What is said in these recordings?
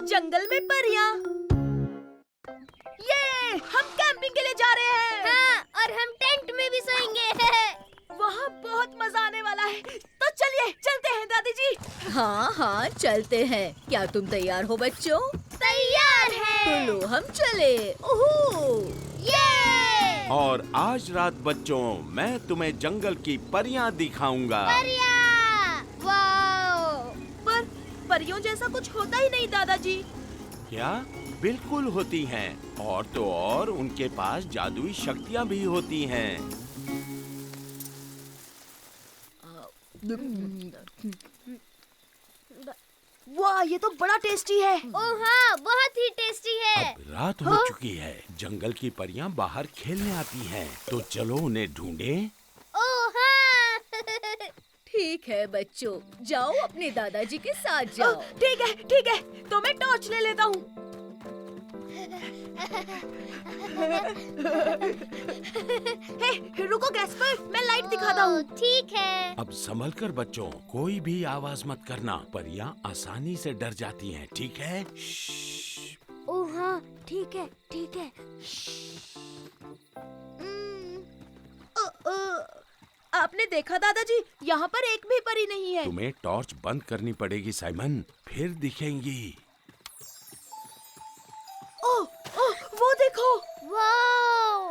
जंगल में परियां। ये हम कैंपिंग के लिए जा रहे हैं। हाँ, और हम टेंट में भी सोएंगे। वहाँ बहुत मजा आने वाला है। तो चलिए चलते हैं दादी जी। हाँ हाँ चलते हैं। क्या तुम तैयार हो बच्चों? तैयार तो है। लो हम चले। ओहो! ये और आज रात बच्चों मैं तुम्हें जंगल की परियां दिखाऊंगा। परियां! वाओ! पर परियों जैसा कुछ होता ही नहीं दादाजी। क्या? बिल्कुल होती हैं। और तो और उनके पास जादुई शक्तियाँ भी होती हैं। वाह, ये तो बड़ा टेस्टी है। ओह हाँ, बहुत ही टेस्टी है। अब रात हो चुकी है। जंगल की परियां बाहर खेलने आती हैं। तो चलो उन्हें ढूंढें। ओह हाँ। ठीक है बच्चों, जाओ अपने दादाजी के साथ जाओ। ठीक है, तो मैं टॉर्च ले लेता हूँ। हे, रुको गैस्पर, मैं लाइट दिखाता हूँ। ठीक है। अब संभल कर बच्चों, कोई भी आवाज मत करना। परियां आसानी से डर जाती हैं, ठीक है? श्श्श। ओह हाँ, ठीक है, ठीक है। आपने देखा दादाजी, यहाँ पर एक भी परी नहीं है। तुम्हें टॉर्च बंद करनी पड़ेगी साइमन, फिर दिखेंगी। ओह, वो देखो। वाओ!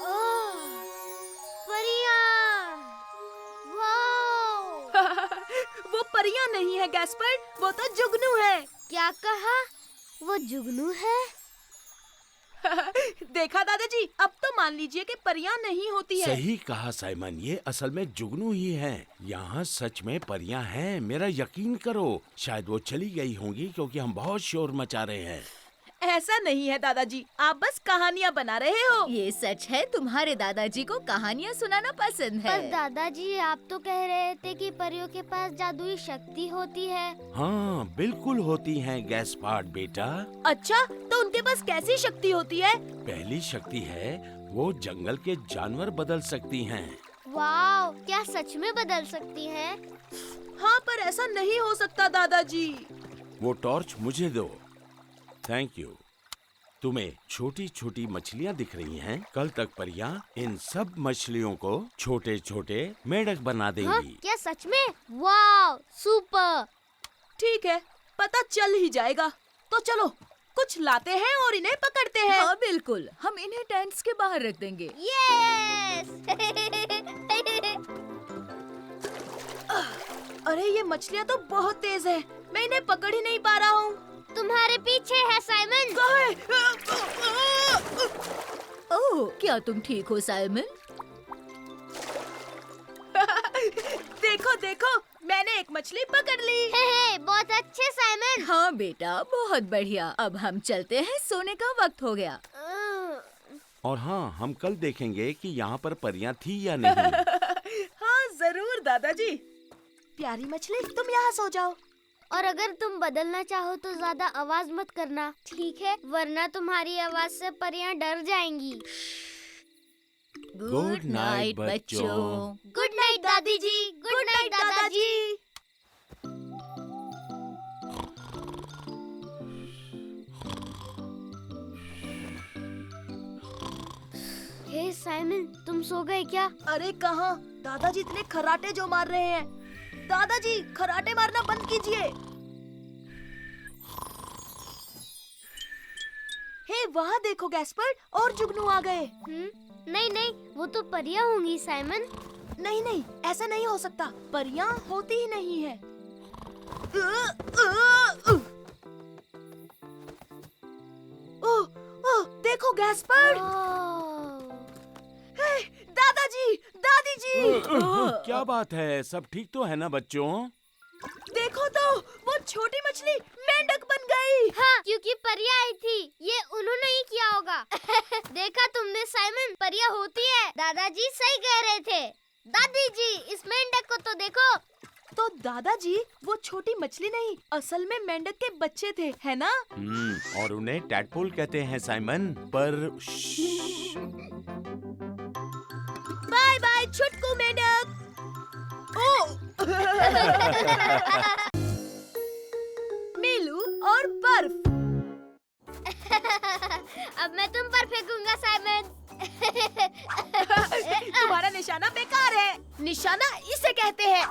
ओह, परियां! वाओ! वो परियां नहीं है गैस्पर, वो तो जुगनू है। क्या कहा? वो जुगनू है? देखा दादाजी, अब तो मान लीजिए कि परियां नहीं होती है। सही कहा साइमन, ये असल में जुगनू ही हैं। यहाँ सच में परियां हैं, मेरा यकीन करो। शायद वो चली गई होंगी क्योंकि हम बहुत शोर मचा रहे हैं। ऐसा नहीं है दादाजी, आप बस कहानियाँ बना रहे हो। ये सच है, तुम्हारे दादाजी को कहानियाँ सुनाना पसंद है। पर दादाजी, आप तो कह रहे थे कि परियों के पास जादुई शक्ति होती है। हाँ बिल्कुल होती हैं गैस्पार्ड बेटा। अच्छा, तो उनके पास कैसी शक्ति होती है? पहली शक्ति है वो जंगल के जानवर बदल सकती हैं। वाओ! क्या सच में बदल सकती हैं? हाँ, पर ऐसा नहीं हो सकता दादाजी। वो टॉर्च मुझे दो। Thank you. तुम्हें छोटी छोटी मछलियाँ दिख रही हैं। कल तक परियां इन सब मछलियों को छोटे छोटे मेढक बना हाँ, देंगी। क्या सच में? वाओ! सुपर! ठीक है, पता चल ही जाएगा। तो चलो कुछ लाते हैं और इन्हें पकड़ते हैं। हाँ बिल्कुल, हम इन्हें टेंट्स के बाहर रख देंगे। यस! अरे ये मछलियाँ तो बहुत तेज हैं। मैं इन्हें पकड़ ही नहीं पा रहा हूँ। तुम्हारे पीछे है साइमन। ओह, क्या तुम ठीक हो साइमन? देखो देखो, मैंने एक मछली पकड़ ली। हे, बहुत अच्छे साइमन। हाँ बेटा, बहुत बढ़िया। अब हम चलते हैं, सोने का वक्त हो गया। और हाँ, हम कल देखेंगे कि यहाँ पर परियां थी या नहीं। हाँ जरूर दादाजी। प्यारी मछली, तुम यहाँ सो जाओ। और अगर तुम बदलना चाहो तो ज्यादा आवाज मत करना, ठीक है? वरना तुम्हारी आवाज से परियां डर जाएंगी। गुड नाइट बच्चों। गुड नाइट दादी जी। गुड नाइट दादाजी। हे साइमन, तुम सो गए क्या? अरे कहाँ, दादाजी इतने खराटे जो मार रहे हैं। दादाजी, खराटे मारना बंद कीजिए। हे वहाँ देखो गैस्पर्ड, और जुगनू आ गए। नहीं नहीं, वो तो परियां होंगी साइमन। नहीं, ऐसा नहीं हो सकता। परियां होती ही नहीं है। ओह, देखो गैस्पर्ड। हे, दादाजी, दादी जी। क्या बात है, सब ठीक तो है ना बच्चों? देखो तो, वो छोटी मछली मेंढक बन गई। हाँ, क्योंकि परियां आई थी। ये उन्होंने ही किया होगा। देखा तुमने साइमन, परियां होती है। दादाजी सही कह रहे थे। दादी जी, इस मेंढक को तो देखो। तो दादाजी, वो छोटी मछली नहीं, असल में मेंढक के बच्चे थे, है ना? और उन्हें टैडपोल कहते हैं साइमन। पर बाय बाय छुटकू मेंढक। मेलू और अब मैं तुम पर फेंकूंगा साइमन। तुम्हारा निशाना बेकार है। निशाना इसे कहते हैं।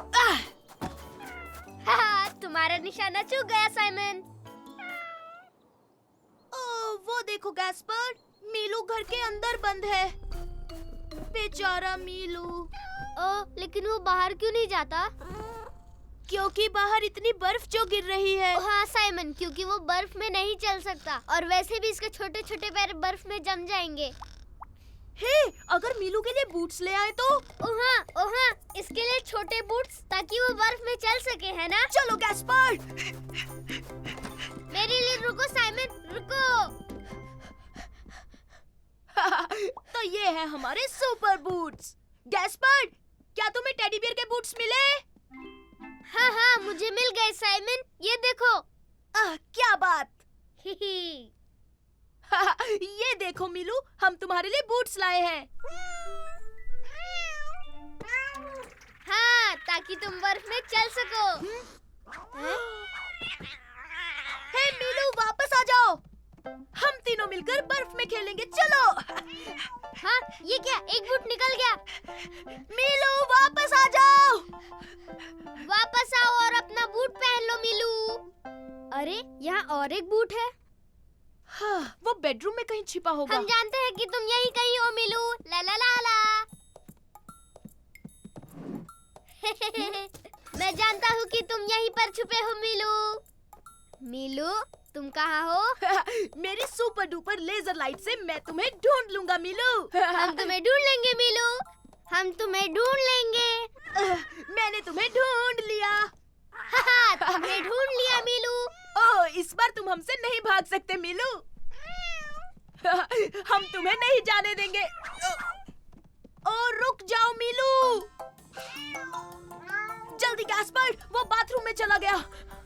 तुम्हारा निशाना चूक गया साइमन। ओह, वो देखो गैस्पर, मीलू घर के अंदर बंद है। बेचारा मीलू। लेकिन वो बाहर क्यों नहीं जाता? क्योंकि बाहर इतनी बर्फ जो गिर रही है। हाँ साइमन, क्योंकि वो बर्फ में नहीं चल सकता और वैसे भी इसके छोटे छोटे पैर बर्फ में जम जाएंगे। हे, अगर मीलू के लिए बूट्स ले आए तो? ओहा, इसके लिए छोटे बूट्स ताकि वो बर्फ में चल सके, है ना? चलो गैस्पर। मेरे लिए रुको साइमन, रुको। तो ये है हमारे सुपर बूट्स। गैस्पर, क्या तुम्हें टेडी बियर के बूट्स मिले? हाँ, मुझे मिल गए साइमन, ये देखो। क्या बात। हिही। ये देखो मीलू, हम तुम्हारे लिए बूट्स लाए हैं। हाँ, ताकि तुम बर्फ में चल सको। हे मीलू, वापस आ जाओ। हम तीनों मिलकर बर्फ में खेलेंगे, चलो। हाँ, ये क्या, एक बूट निकल गया। मीलू, वापस आ जाओ। वापस आओ और अपना बूट पहन लो मीलू। अरे, यहाँ और एक बूट है। हाँ, वो बेडरूम में कहीं छिपा होगा। हम जानते हैं कि तुम यहीं कहीं हो मीलू। ला ला ला ला। मैं जानता हूँ कि तुम यहीं पर छुपे हो मीलू। मीलू, तुम कहाँ हो? मेरी सुपर डुपर लेजर लाइट से मैं तुम्हें ढूंढ लूंगा मीलू। हम तुम्हें ढूंढ लेंगे मीलू, हम तुम्हें ढूंढ लेंगे। मैंने तुम्हें ढूंढ लिया। तुम्हें ढूंढ लिया मीलू। ओह, इस बार तुम हमसे नहीं भाग सकते मीलू। हम तुम्हें नहीं जाने देंगे। ओह, रुक जाओ मीलू। जल्दी गैस्पर, वो बाथरूम में चला गया।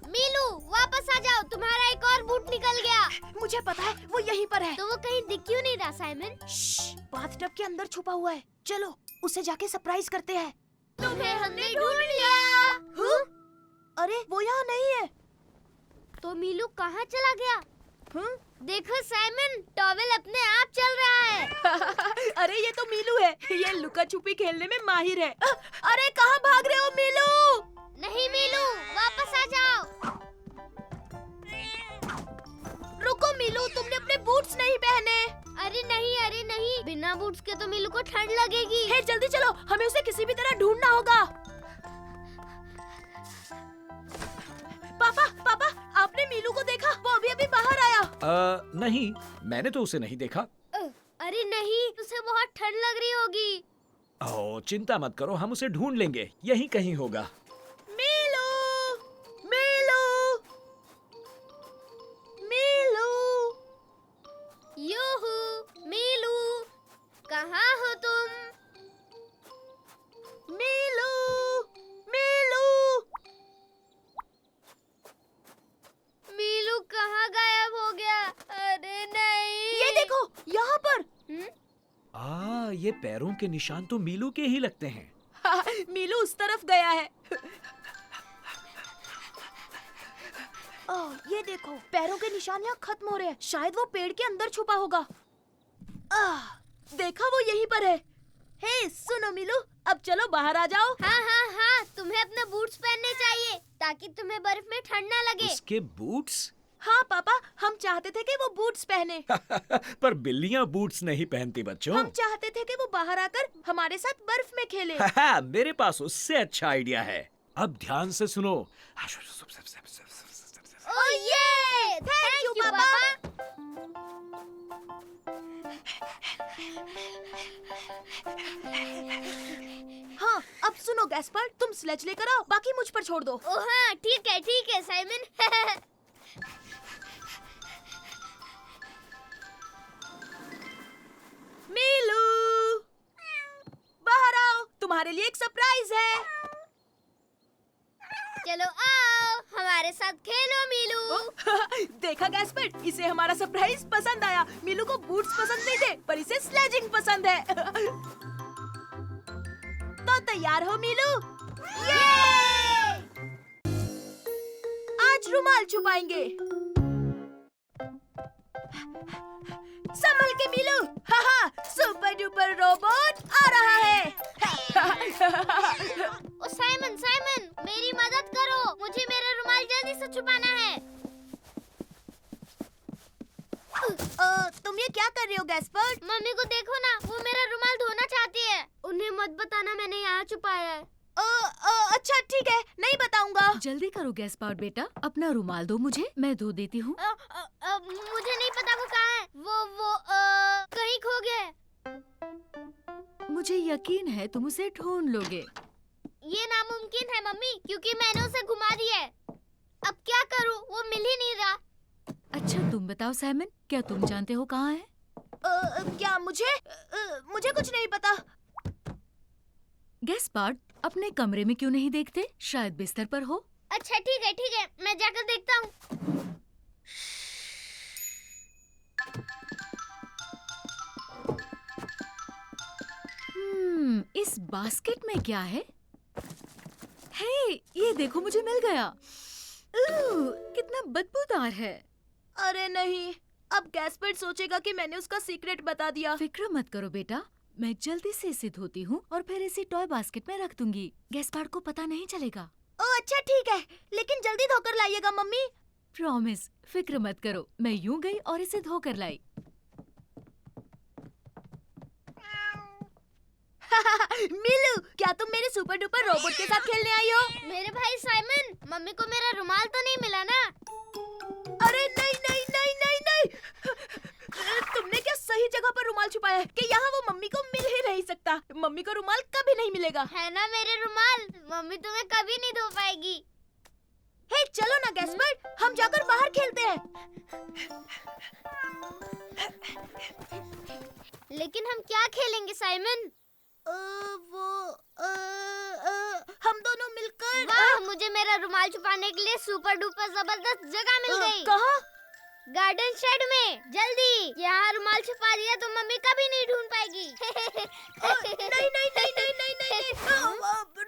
मीलू, वापस आ जाओ, तुम्हारा एक और बूट निकल गया। मुझे पता है, वो यहीं पर है। तो वो कहीं दिख क्यों नहीं रहा साइमन? बाथटब के अंदर छुपा हुआ है। चलो, उसे जाके सरप्राइज करते हैं। तुम्हें हमने ढूंढ लिया। अरे, वो यहाँ नहीं है। तो मीलू कहाँ चला गया? देखो साइमन, टॉवेल अपने आप चल रहा है। अरे, ये तो मीलू है। ये लुका छुपी खेलने में माहिर है। अरे, कहाँ भाग रहे हो मीलू? नहीं मीलू, वापस आ जाओ। रुको मीलू, तुमने अपने बूट्स नहीं पहने। अरे नहीं, बिना बूट्स के तो मीलू को ठंड लगेगी। हे, जल्दी चलो, हमें उसे किसी भी तरह ढूंढना होगा। पापा, आपने मीलू को देखा? वो अभी बाहर आया। नहीं, मैंने तो उसे नहीं देखा। अरे नहीं, उसे बहुत ठंड लग रही होगी। ओह, चिंता मत करो, हम उसे ढूंढ लेंगे, यहीं कहीं होगा। यूहू, मीलू, कहाँ हो तुम? मीलू। मीलू कहाँ गायब हो गया? अरे नहीं। ये देखो, यहाँ पर। ये पैरों के निशान तो मीलू के ही लगते हैं। मीलू उस तरफ गया है। ओह, ये देखो, पैरों के निशान यहाँ खत्म हो रहे हैं। शायद वो पेड़ के अंदर छुपा होगा। देखा, वो यहीं पर है। हे, सुनो मीलू, अब चलो बाहर आ जाओ। हाँ, तुम्हें अपने बूट्स पहनने चाहिए ताकि तुम्हें बर्फ में ठंड ना लगे। उसके बूट्स? हाँ पापा, हम चाहते थे कि वो बूट्स पहने। पर बिल्लियाँ बूट्स नहीं पहनती बच्चों। हम चाहते थे कि वो बाहर आकर हमारे साथ बर्फ में खेले। मेरे पास उससे अच्छा आइडिया है। अब ध्यान से सुनो। ओह ये! थैंक यू पापा। हाँ, अब सुनो गैस्पर, तुम स्लेज लेकर आओ, बाकी मुझ पर छोड़ दो। ओह हाँ, ठीक है साइमन। मीलू, बाहर आओ, तुम्हारे लिए एक सरप्राइज है। चलो आओ, हमारे साथ खेलो मीलू। देखा गैस्पर, इसे हमारा सरप्राइज पसंद आया। मीलू को बूट्स पसंद नहीं थे, पर इसे स्लेजिंग पसंद है। तो तैयार हो मीलू? आज रुमाल छुपाएंगे। संभल के मिलू। हाहा, सुपर डुपर रोबोट आ रहा है। ओ साइमन, साइमन, मेरी मदद करो, मुझे मेरा रुमाल जल्दी से छुपाना है। तुम ये क्या कर रही हो गैस्पर्ड? मम्मी को देखो ना, वो मेरा रुमाल धोना चाहती है। उन्हें मत बताना मैंने यहाँ छुपाया है। अच्छा ठीक है, नहीं बताऊंगा। जल्दी करो गैस्पार्ड बेटा, अपना रुमाल दो मुझे, मैं धो देती हूँ। मुझे नहीं पता वो कहाँ है। वो कहीं खो गया है। मुझे यकीन है तुम उसे ढूंढ लोगे। ये नामुमकिन है मम्मी, क्योंकि मैंने उसे घुमा दिया है। अब क्या करूँ, वो मिल ही नहीं रहा। अच्छा तुम बताओ साइमन, क्या तुम जानते हो कहाँ है? क्या मुझे मुझे कुछ नहीं पता। गैस्पार्ड अपने कमरे में क्यों नहीं देखते? शायद बिस्तर पर हो। अच्छा ठीक है, मैं जाकर देखता हूँ। इस बास्केट में क्या है? हे, ये देखो मुझे मिल गया। कितना बदबूदार है। अरे नहीं, अब गैस्पर्ड सोचेगा कि मैंने उसका सीक्रेट बता दिया। फिक्र मत करो बेटा, मैं जल्दी से इसे धोती हूँ और फिर इसे टॉय बास्केट में रख दूंगी। गैस्पार्ड को पता नहीं चलेगा। अच्छा ठीक है, लेकिन जल्दी धोकर लाइएगा मम्मी। प्रॉमिस, फिक्र मत करो। मैं यूं गई और इसे धोकर लाई। मिलू, क्या तुम मेरे सुपर डुपर रोबोट के साथ खेलने आई हो? मेरे भाई साइमन, मम्मी को मेरा रुमाल तो नहीं मिला ना? अरे नहीं नहीं नहीं नहीं नहीं, तुमने क्या सही जगह पर रुमाल छुपाया है कि यहाँ वो मम्मी को मिल ही नहीं सकता। मम्मी को रुमाल कभी नहीं मिलेगा। है ना मेरे रुमाल, मम्मी तुम्हें कभी नहीं धो पाएगी। हे चलो ना गैस्पर्ड, हम जाकर बाहर खेलते हैं। लेकिन हम क्या खेलेंगे साइमन? हम दोनों मिलकर। वाह, मुझे मेरा रुमाल छुपाने के लिए सुपर डुपर जबरदस्त जगह मिल गई। कहाँ? गार्डन शेड में। जल्दी यहाँ रुमाल छुपा दिया तो मम्मी कभी नहीं ढूंढ पाएगी। नहीं नहीं नहीं नहीं नहीं नहीं,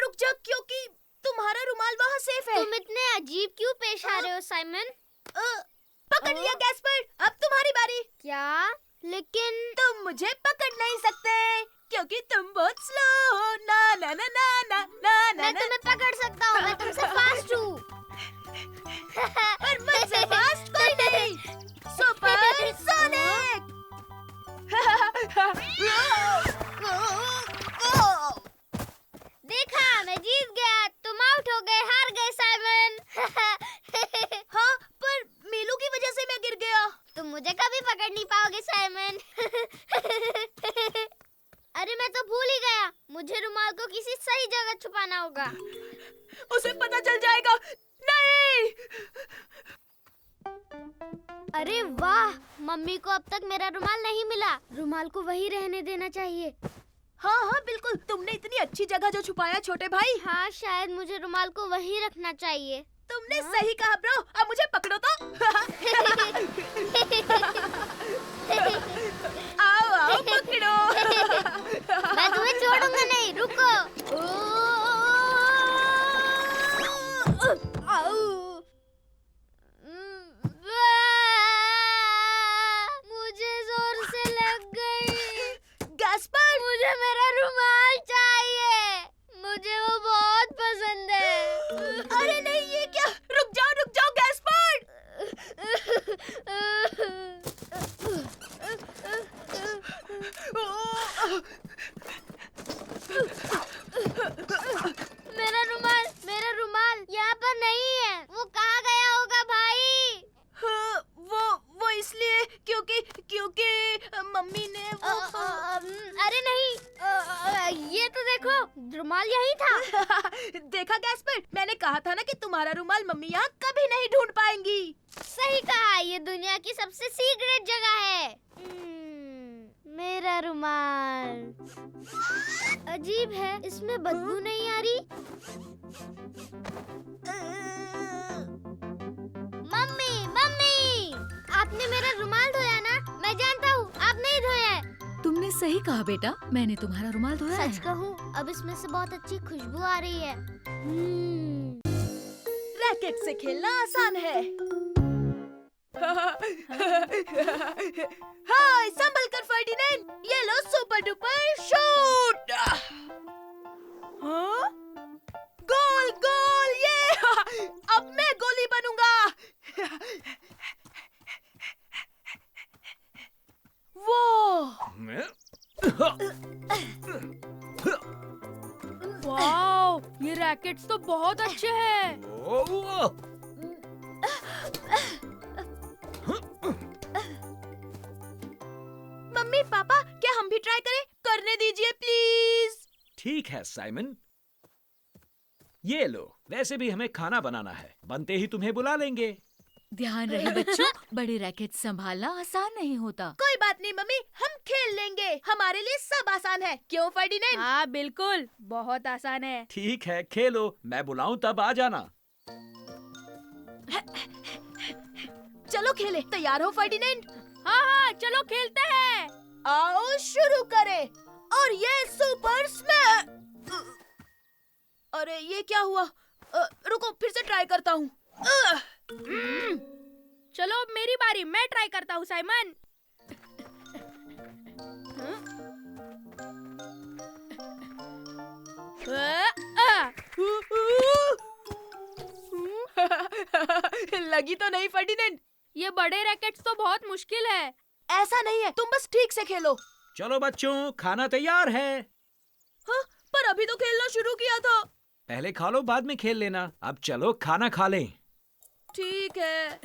रुक जा, क्योंकि तुम्हारा रुमाल वहाँ सेफ है। तुम इतने अजीब क्यों पेश आ रहे हो साइमन? पकड़ लिया गैस्पर्ड, अब तुम्हारी बारी। क्या? लेकिन तुम मुझे पकड़ नहीं सकते क्योंकि तुम बहुत स्लो हो। ना ना ना ना ना ना ना। मैं तुम्हें पकड़ सकता हूँ, मैं तुमसे फास्ट हूँ। पर मुझसे फास्ट कोई नहीं। Super sonic. देखा, मैं जीत गया, तुम आउट हो गए, हार गए साइमन। हाँ, पर मीलू की वजह से मैं गिर गया। तुम मुझे कभी पकड़ नहीं पाओगे साइमन। अरे मैं तो भूल ही गया, मुझे रुमाल को किसी सही जगह छुपाना होगा। उसे पता चल जाएगा। नहीं। अरे वाह, मम्मी को अब तक मेरा रुमाल नहीं मिला। रुमाल को वही रहने देना चाहिए। हाँ हाँ बिल्कुल, तुमने इतनी अच्छी जगह जो छुपाया छोटे भाई। हाँ, शायद मुझे रुमाल को वहीं रखना चाहिए। तुमने सही कहा ब्रो, अब मुझे पकड़ो तो। आओ आओ पकड़ो। मैं तुम्हें छोड़ूंगा नहीं, रुको। मुझे जोर से लग गई। गैस्पर्ड, मुझे मेरा रुमाल चाहिए, मुझे वो बहुत पसंद है। अरे नहीं, ये क्या? रुक जाओ गैस्पर्ड। मेरा रुमाल यहाँ पर नहीं है। वो कहाँ गया होगा भाई? हाँ, वो इसलिए क्योंकि मम्मी ने वो अरे नहीं, ये तो देखो, रुमाल यही था। देखा गैस्पर्ड, मैंने कहा था ना कि तुम्हारा रुमाल मम्मी यहाँ कभी नहीं ढूंढ पाएंगी। सही कहा, ये दुनिया की सबसे सीक्रेट जगह है। मेरा रुमाल अजीब है, इसमें बदबू नहीं आ रही। मम्मी, आपने मेरा रुमाल धोया ना? मैं जानता हूँ, आप नहीं धोया है। तुमने सही कहा बेटा, मैंने तुम्हारा रुमाल धोया है। सच कहूँ, अब इसमें से बहुत अच्छी खुशबू आ रही है। रैकेट से खेलना आसान है। हाय, संभल कर फर्डिनेंड, ये लो सुपर डुपर शूट। हाँ? गोल गोल, ये अब मैं गोली बनूंगा। वो वाओ, ये रैकेट्स तो बहुत अच्छे हैं। मम्मी पापा, क्या हम भी ट्राई करें? करने दीजिए प्लीज। ठीक है साइमन, ये लो। वैसे भी हमें खाना बनाना है, बनते ही तुम्हें बुला लेंगे। ध्यान रहे बच्चों, बड़े रैकेट संभालना आसान नहीं होता। कोई बात नहीं मम्मी, हम खेल लेंगे, हमारे लिए सब आसान है। क्यों फर्डिनेंड? हाँ बिल्कुल, बहुत आसान है। ठीक है, खेलो। मैं बुलाऊं तब आ जाना। चलो खेले। तैयार हो फर्डिनेंड? हाँ हाँ, चलो खेलते हैं। आओ शुरू करें। और ये सुपर स्मैश। अरे ये क्या हुआ? रुको, फिर से ट्राई करता हूँ। चलो अब मेरी बारी, मैं ट्राई करता हूँ साइमन। लगी तो नहीं फर्डिनेंड? ये बड़े रैकेट्स तो बहुत मुश्किल है। ऐसा नहीं है, तुम बस ठीक से खेलो। चलो बच्चों, खाना तैयार है। हाँ, पर अभी तो खेलना शुरू किया था। पहले खा लो, बाद में खेल लेना। अब चलो खाना खा लें। ठीक है।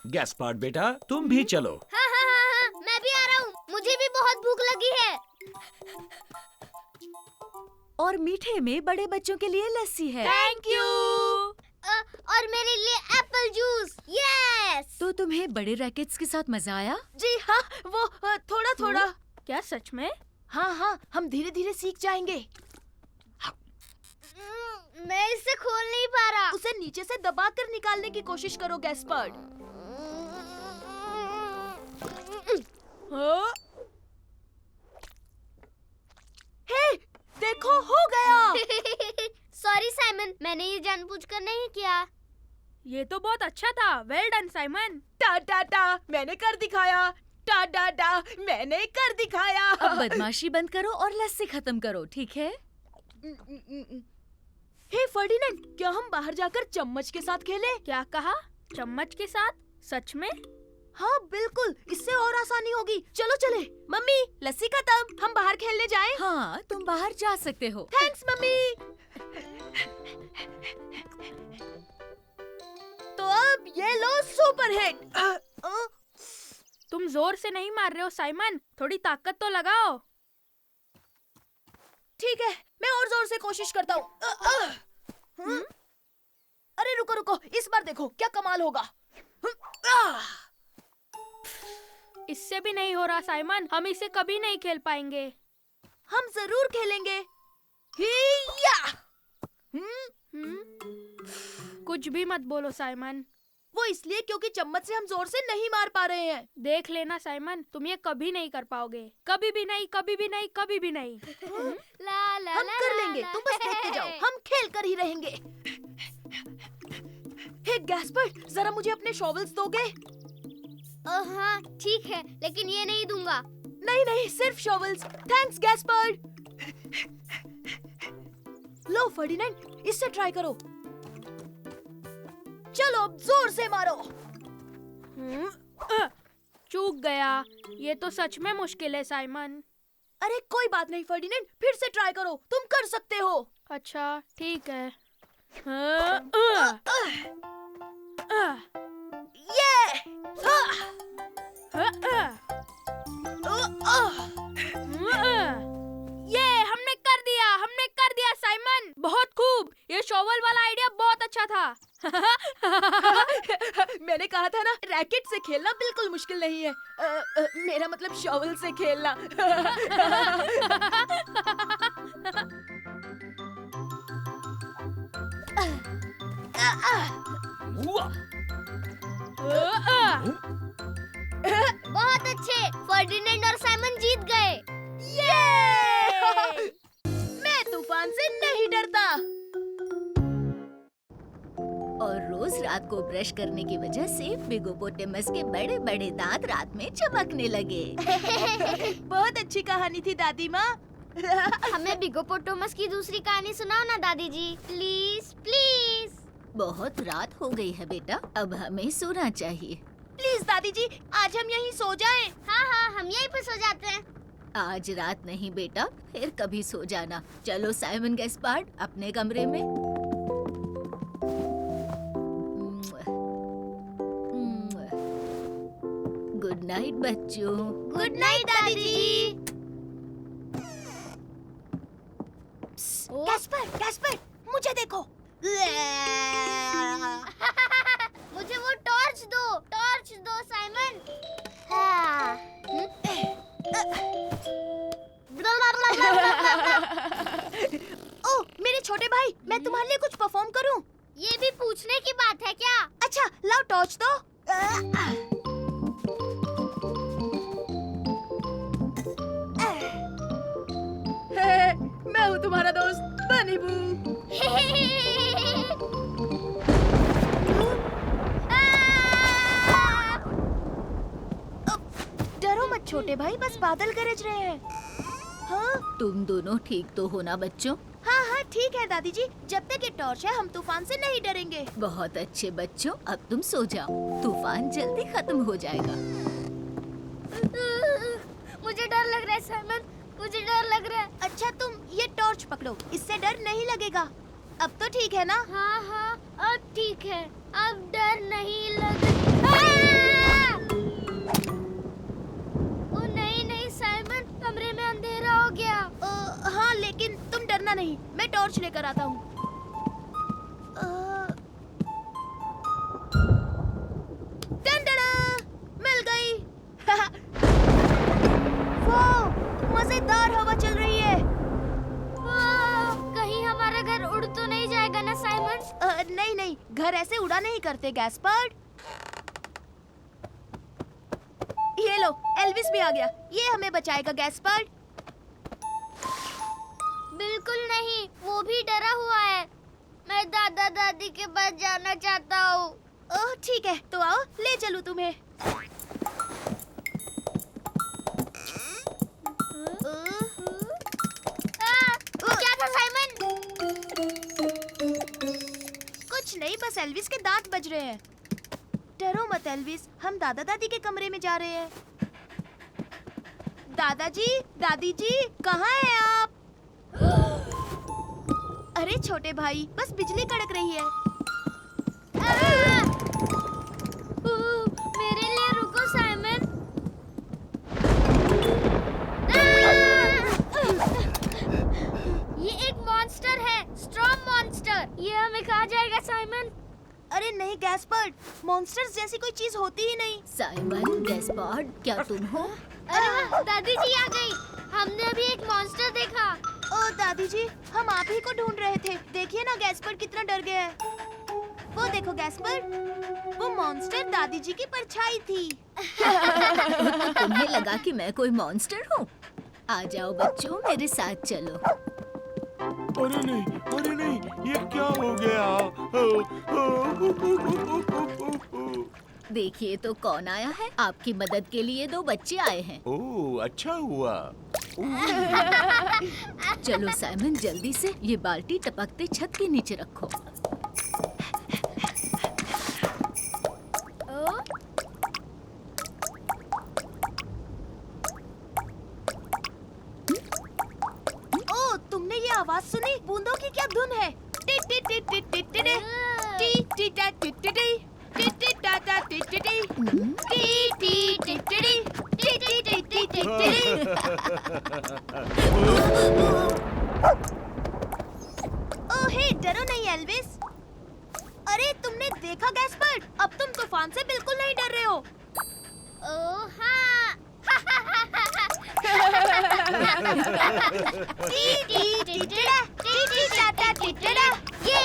गैस्पार्ड बेटा, तुम भी चलो। हाँ हाँ हाँ हाँ, मैं भी आ रहा हूँ। मुझे भी बहुत भूख लगी है। और मीठे में बड़े बच्चों के लिए लस्सी है। Thank you. और मेरे लिए एप्पल जूस। यस। तो तुम्हें बड़े रैकेट्स के साथ मजा आया? जी हाँ, वो थोड़ा थोड़ा। क्या सच में? हाँ हाँ, हम धीरे धीरे सीख जाएंगे। मैं इसे खोल नहीं पा रहा। उसे नीचे से दबाकर निकालने की कोशिश करो गैस्पर्ड। हाँ? हे, देखो हो गया। सॉरी साइमन, मैंने ये जानबूझकर नहीं किया। ये तो बहुत अच्छा था। Well done Simon. टा टा टा, मैंने कर दिखाया। टा टा टा, मैंने कर दिखाया। अब बदमाशी बंद करो और लस्सी खत्म करो, ठीक है? हे फर्डिनेंड, क्या हम बाहर जाकर चम्मच के साथ खेलें? क्या कहा? चम्मच के साथ? सच में? हाँ बिल्कुल, इससे और आसानी होगी। चलो चले। मम्मी, लस्सी खत्म, हम बाहर खेलने जाएं? हाँ, तुम बाहर जा सकते हो। Thanks mummy. तो अब ये लो सुपर हिट। तुम जोर से नहीं मार रहे हो साइमन, थोड़ी ताकत तो लगाओ। ठीक है, मैं और जोर से कोशिश करता हूँ। अरे रुको रुको, इस बार देखो क्या कमाल होगा। इससे भी नहीं हो रहा साइमन, हम इसे कभी नहीं खेल पाएंगे। हम जरूर खेलेंगे। हिया! कुछ भी मत बोलो साइमन। वो इसलिए क्योंकि चम्मच से हम जोर से नहीं मार पा रहे हैं। देख लेना साइमन, तुम ये कभी नहीं कर पाओगे। कभी भी नहीं, कभी भी नहीं, कभी भी नहीं। ला ला हम ला कर ला लेंगे, ला। तुम बस देखते जाओ, हम खेल कर ही रहेंगे। हे गैस्पर्ड, जरा मुझे अपने शॉवल्स दोगे? हाँ ठीक है, लेकिन ये नहीं दूंगा। नहीं नहीं, सिर्फ शॉवल्स। Thanks Gaspard. लो फर्डिनेंड, इससे ट्राई करो। चलो अब जोर से मारो। चूक गया। ये तो सच में मुश्किल है साइमन। अरे कोई बात नहीं फर्डिनेंड, फिर से ट्राई करो, तुम कर सकते हो। अच्छा ठीक है। ये ये हमने कर दिया साइमन, बहुत खूब। ये शॉवल वाला आइडिया बहुत अच्छा था। मैंने कहा था ना, रैकेट से खेलना बिल्कुल मुश्किल नहीं है। मेरा मतलब शॉवल से खेलना। बहुत अच्छे, फर्डिनेंड और साइमन जीत गए। मैं तूफान से नहीं डरता। और रोज रात को ब्रश करने की वजह से बिगोपोटेमस के बड़े बड़े दांत रात में चमकने लगे। बहुत अच्छी कहानी थी दादी माँ। हमें बिगोपोटामस की दूसरी कहानी सुनाओ ना दादी जी, प्लीज प्लीज। बहुत रात हो गई है बेटा, अब हमें सोना चाहिए। प्लीज दादी जी, आज हम यहीं सो जाएं। हाँ हाँ, हम यहीं पे सो जाते हैं। आज रात नहीं बेटा, फिर कभी सो जाना। चलो साइमन गैस्पार्ड, अपने कमरे में। गुड नाइट बच्चों। गुड नाइट दादी जी। कैस्पर, कैस्पर, मुझे देखो। मुझे वो टॉर्च दो साइमन। हाँ। ओह मेरे छोटे भाई, मैं तुम्हारे लिए कुछ परफॉर्म करूं? ये भी पूछने की बात है क्या? अच्छा लाओ टॉर्च दो। मैं हूँ तुम्हारा दोस्त बनी बू। डरो मत छोटे भाई, बस बादल गरज रहे हैं। हाँ तुम दोनों ठीक तो हो ना बच्चों? हाँ हाँ ठीक है दादी जी, जब तक ये टॉर्च है हम तूफान से नहीं डरेंगे। बहुत अच्छे बच्चों, अब तुम सो जाओ, तूफान जल्दी खत्म हो जाएगा। मुझे डर लग रहा है साइमन, मुझे डर लग रहा है। अच्छा तुम ये टॉर्च पकड़ो, इससे डर नहीं लगेगा। अब तो ठीक है ना? हाँ हाँ, अब ठीक है, अब डर नहीं लग। ओ नहीं नहीं साइमन, कमरे में अंधेरा हो गया। हाँ लेकिन तुम डरना नहीं, मैं टॉर्च लेकर आता हूँ। मिल गई। वाह, मजेदार हवा चल रही है। कहीं हमारा घर उड़ तो नहीं जाएगा ना साइमन? नहीं नहीं, घर ऐसे उड़ा नहीं करते गैस्पर्ड। ये लो, एल्विस भी आ गया, ये हमें बचाएगा गैस्पर्ड। बिल्कुल नहीं, वो भी डरा हुआ है। मैं दादा दादी के पास जाना चाहता हूँ। ओह ठीक है, तो आओ ले चलूं तुम्हें। क्या था साइमन? कुछ नहीं, बस एल्विस के दांत बज रहे हैं। डरो मत एल्विस, हम दादा दादी के कमरे में जा रहे हैं। दादाजी, दादी जी, कहाँ हैं आप? अरे छोटे भाई, बस बिजली कड़क रही है। मेरे लिए रुको साइमन। ये एक मॉन्स्टर है, स्टॉर्म मॉन्स्टर। ये हमें खा जाएगा साइमन। अरे नहीं गैस्पर्ड, मॉन्स्टर्स जैसी कोई चीज होती ही नहीं। साइमन गैस्पार्ड, क्या तुम हो? अरे वाह, दादी जी आ गई। हमने अभी एक मॉन्स्टर देखा। ओ दादी जी, हम आप ही को ढूंढ रहे थे। देखिए ना गैस्पर्ड कितना डर गया है। वो देखो गैस्पर्ड, वो मॉन्स्टर दादी जी की परछाई थी। तुम्हें लगा कि मैं कोई मॉन्स्टर हूँ? आ जाओ बच्चों, मेरे साथ चलो। अरे नहीं, ये क्या हो गया? देखिए तो कौन आया है। आपकी मदद के लिए 2 बच्चे आए हैं। ओह अच्छा हुआ। चलो साइमन, जल्दी से ये बाल्टी टपकते छत के नीचे रखो। ओ तुमने ये आवाज सुनी? बूंदों की क्या धुन है? टी टी टी टी टी टी टी टी टा टी टी टी टी टी टा टा टी टी टी टी टी टी टी टी टी टी टी टी टी। ओह हे, डरो नहीं एल्विस। अरे तुमने देखा गैस्पर्ड, अब तुम तूफान से बिल्कुल नहीं डर रहे हो। ओ हाँ। टी टी टी टी टी टी टा टा टी टी ये।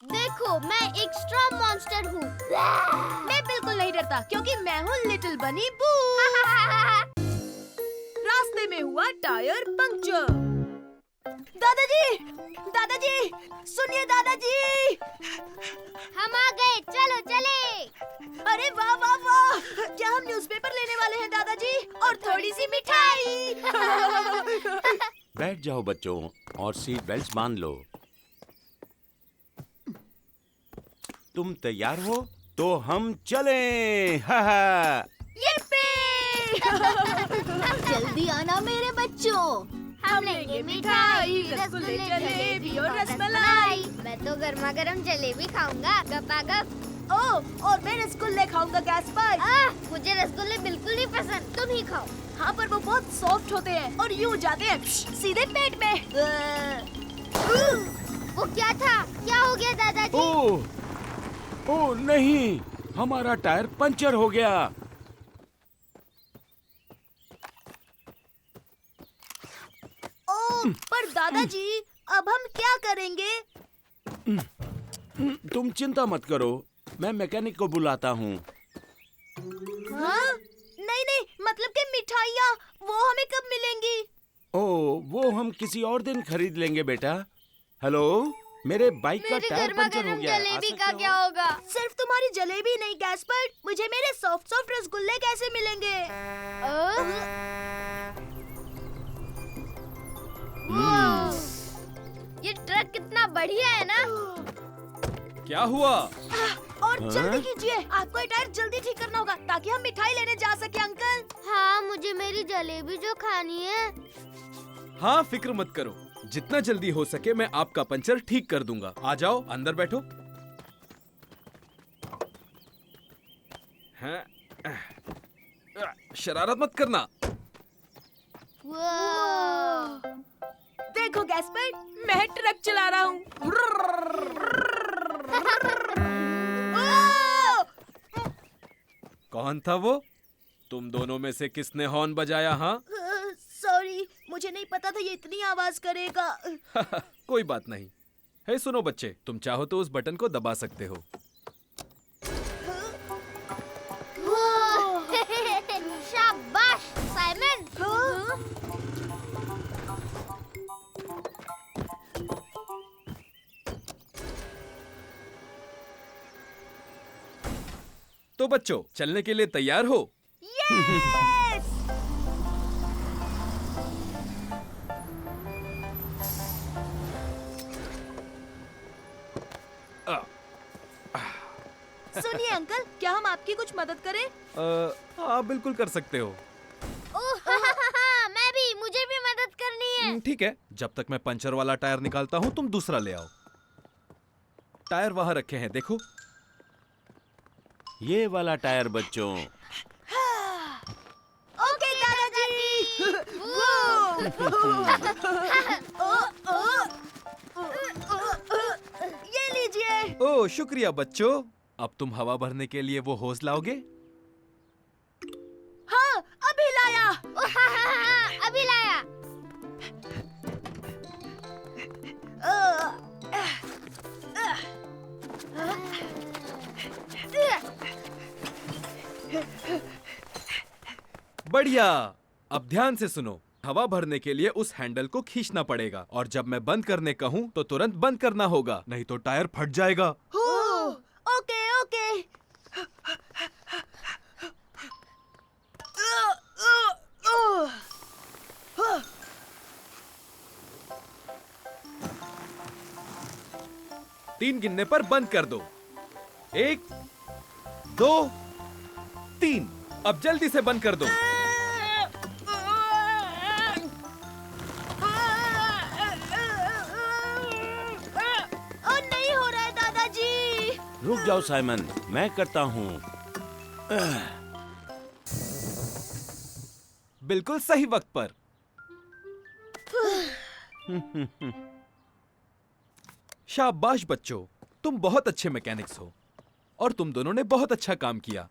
देखो, मैं एक स्ट्रॉन्ग मॉन्स्टर हूँ। मैं बिल्कुल नहीं डरता क्योंकि मैं हूँ लिटिल बनी बू। रास्ते में हुआ टायर पंक्चर। दादाजी, दादाजी, सुनिए दादाजी। हम आ गए, चलो चले। अरे वाह वाह वाह, क्या हम न्यूज़पेपर लेने वाले हैं दादाजी? और थोड़ी सी मिठाई। बैठ जाओ बच्चों और सीट बेल्ट बांध लो। तुम तैयार हो तो हम चलें। हा हा। जल्दी आना मेरे बच्चों। हम लेंगे मिठाई, रसगुल्ले, जलेबी और रसमलाई। मैं तो गर्मा गर्म जलेबी खाऊंगा, गपागप। ओह, और मैं रसगुल्ले खाऊंगा गैस्पर। मुझे रसगुल्ले बिल्कुल नहीं पसंद, तुम ही खाओ। हाँ, पर वो बहुत सॉफ्ट होते हैं और यूं जाते हैं सीधे पेट में। वो क्या था? क्या हो गया दादाजी? ओह नहीं, हमारा टायर पंचर हो गया। ओह, पर दादाजी अब हम क्या करेंगे? तुम चिंता मत करो, मैं मैकेनिक को बुलाता हूँ। हाँ? नहीं नहीं, मतलब कि मिठाइयाँ वो हमें कब मिलेंगी? ओह, वो हम किसी और दिन खरीद लेंगे बेटा। हेलो, मेरे बाइक का मेरी टायर गर्मा पंचर हो गर्म गया है। जलेबी आ का सकते क्या हो? होगा? सिर्फ तुम्हारी जलेबी नहीं गैस्पर, मुझे मेरे सॉफ्ट सॉफ्ट रसगुल्ले कैसे मिलेंगे? ये ट्रक कितना बढ़िया है ना? क्या हुआ? और जल्दी कीजिए, आपको ये टायर जल्दी ठीक करना होगा ताकि हम मिठाई लेने जा सके अंकल। हाँ, मुझे मेरी जलेबी जो खानी है। हाँ, फिक्र मत करो, जितना जल्दी हो सके मैं आपका पंचर ठीक कर दूंगा। आ जाओ, अंदर बैठो। हैं? शरारत मत करना। देखो गैस्पर, मैं ट्रक चला रहा हूँ। कौन था वो? तुम दोनों में से किसने हॉर्न बजाया? हाँ? सॉरी, मुझे नहीं पता था ये इतनी आवाज करेगा। कोई बात नहीं। हे सुनो बच्चे, तुम चाहो तो उस बटन को दबा सकते हो। शाबाश साइमन। तो बच्चों, चलने के लिए तैयार हो? यस! सुनिए अंकल, क्या हम आपकी कुछ मदद करें? हाँ, बिल्कुल कर सकते हो। मैं भी, मुझे भी मदद करनी है। ठीक है, जब तक मैं पंचर वाला टायर निकालता हूँ तुम दूसरा ले आओ। टायर वहां रखे हैं, देखो। ये वाला टायर बच्चों। ओके दादाजी। ये लीजिए। ओह, शुक्रिया बच्चों। अब तुम हवा भरने के लिए वो होज लाओगे? हाँ, अभी लाया। अभी लाया। बढ़िया। अब ध्यान से सुनो, हवा भरने के लिए उस हैंडल को खींचना पड़ेगा और जब मैं बंद करने कहूँ तो तुरंत बंद करना होगा, नहीं तो टायर फट जाएगा। Okay okay. तीन गिनने पर बंद कर दो। 1, 2, 3। अब जल्दी से बंद कर दो। नहीं हो रहा है दादाजी। रुक जाओ साइमन, मैं करता हूँ। बिल्कुल सही वक्त पर। शाबाश बच्चों, तुम बहुत अच्छे मैकेनिक्स हो और तुम दोनों ने बहुत अच्छा काम किया।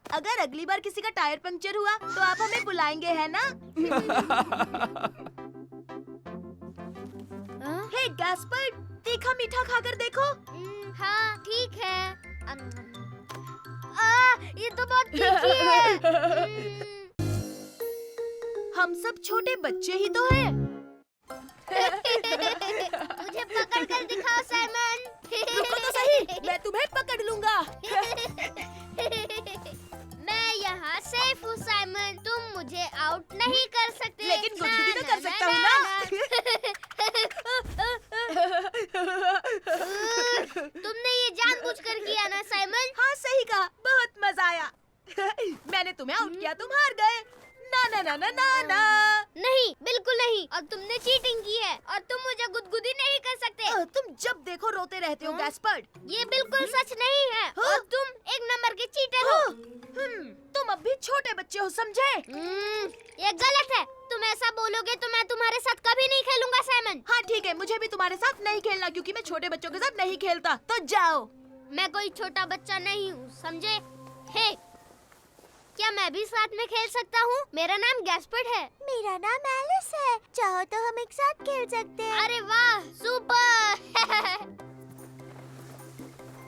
अगर अगली बार किसी का टायर पंक्चर हुआ तो आप हमें बुलाएंगे, है ना? हे गैस्पर, तीखा मीठा खाकर देखो। हाँ, ठीक है। ये तो बहुत तीखी है। हम सब छोटे बच्चे ही तो हैं। मुझे पकड़ कर दिखाओ साइमन। रुको तो सही, मैं तुम्हें पकड़ लूंगा। मैं यहाँ सेफ हूँ साइमन, तुम मुझे आउट नहीं कर सकते। लेकिन गुदगुदी तो कर सकता हूँ ना। तुमने ये जानबूझकर किया ना साइमन? हाँ सही कहा, बहुत मजा आया। मैंने तुम्हें आउट किया, तुम हार गए। ना ना ना ना ना ना। नहीं, बिल्कुल नहीं। और तुमने चीटिंग की है और तुम मुझे गुदगुदी नहीं कर सकते। तुम जब देखो रोते रहते हो गैस्पर्ड। ये बिल्कुल सच नहीं है और तुम एक नंबर के चीटर हो। तुम अब भी छोटे बच्चे हो, समझे? ये गलत है। तुम ऐसा बोलोगे तो मैं तुम्हारे साथ कभी नहीं खेलूंगा साइमन। हाँ ठीक है, मुझे भी तुम्हारे साथ नहीं खेलना क्योंकि मैं छोटे बच्चों के साथ नहीं खेलता। तो जाओ। मैं कोई छोटा बच्चा नहीं हूँ, समझे? हे, क्या मैं भी साथ में खेल सकता हूँ? मेरा नाम गैस्पर्ड है। मेरा नाम एलिस है। चाहो तो हम एक साथ खेल सकते हैं। अरे वाह, सुपर।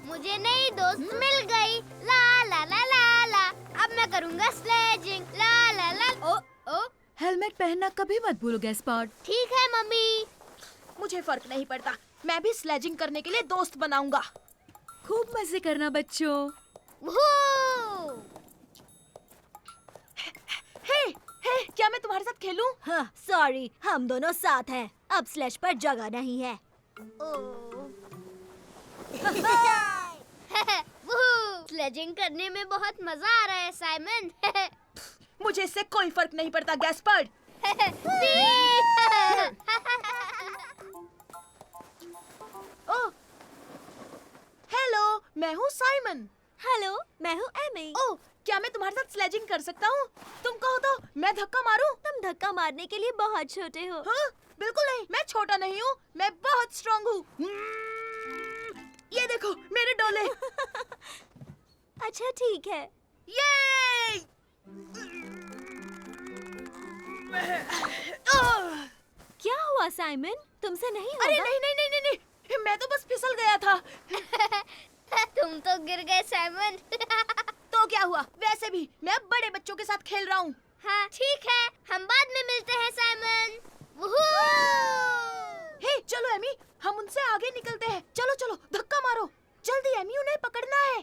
मुझे नई दोस्त मिल गई। ला ला ला ला ला। अब मैं करूँगा स्लेजिंग। ला ला ला। ओ ओ। हेलमेट पहनना कभी मत भूलो गैस्पर्ड। ठीक है मम्मी। मुझे फर्क नहीं पड़ता, मैं भी स्लेजिंग करने के लिए दोस्त बनाऊंगा। खूब मजे करना बच्चों। हे, क्या मैं तुम्हारे साथ खेलूं? हाँ, सॉरी, हम दोनों साथ हैं। अब स्लेज पर जगह नहीं है। स्लेजिंग करने में बहुत मजा आ रहा है साइमन। मुझे इससे कोई फर्क नहीं पड़ता गैस्पर्ड। ओह, हेलो, मैं हूँ साइमन। हेलो, मैं हूँ एमी। ओह, क्या मैं तुम्हारे साथ स्लेजिंग कर सकता हूँ? तुम कहो तो मैं धक्का मारूं? तुम धक्का मारने के लिए बहुत छोटे हो। हाँ, बिल्कुल नहीं, मैं छोटा नहीं हूँ, मैं बहुत स्ट्रॉन्ग हूँ। ये देखो मेरे डोले। अच्छा ठीक है। ये क्या हुआ साइमन? तुमसे नहीं होगा? अरे नहीं नहीं नहीं नहीं नहीं, मैं तो बस फिसल गया था। तुम तो गिर गए साइमन। तो क्या हुआ? वैसे भी मैं अब बड़े बच्चों के साथ खेल रहा हूँ। हाँ ठीक है, हम बाद में मिलते हैं साइमन। हे, चलो एमी, हम उनसे आगे निकलते हैं। चलो चलो, धक्का मारो जल्दी, एमी, उन्हें पकड़ना है।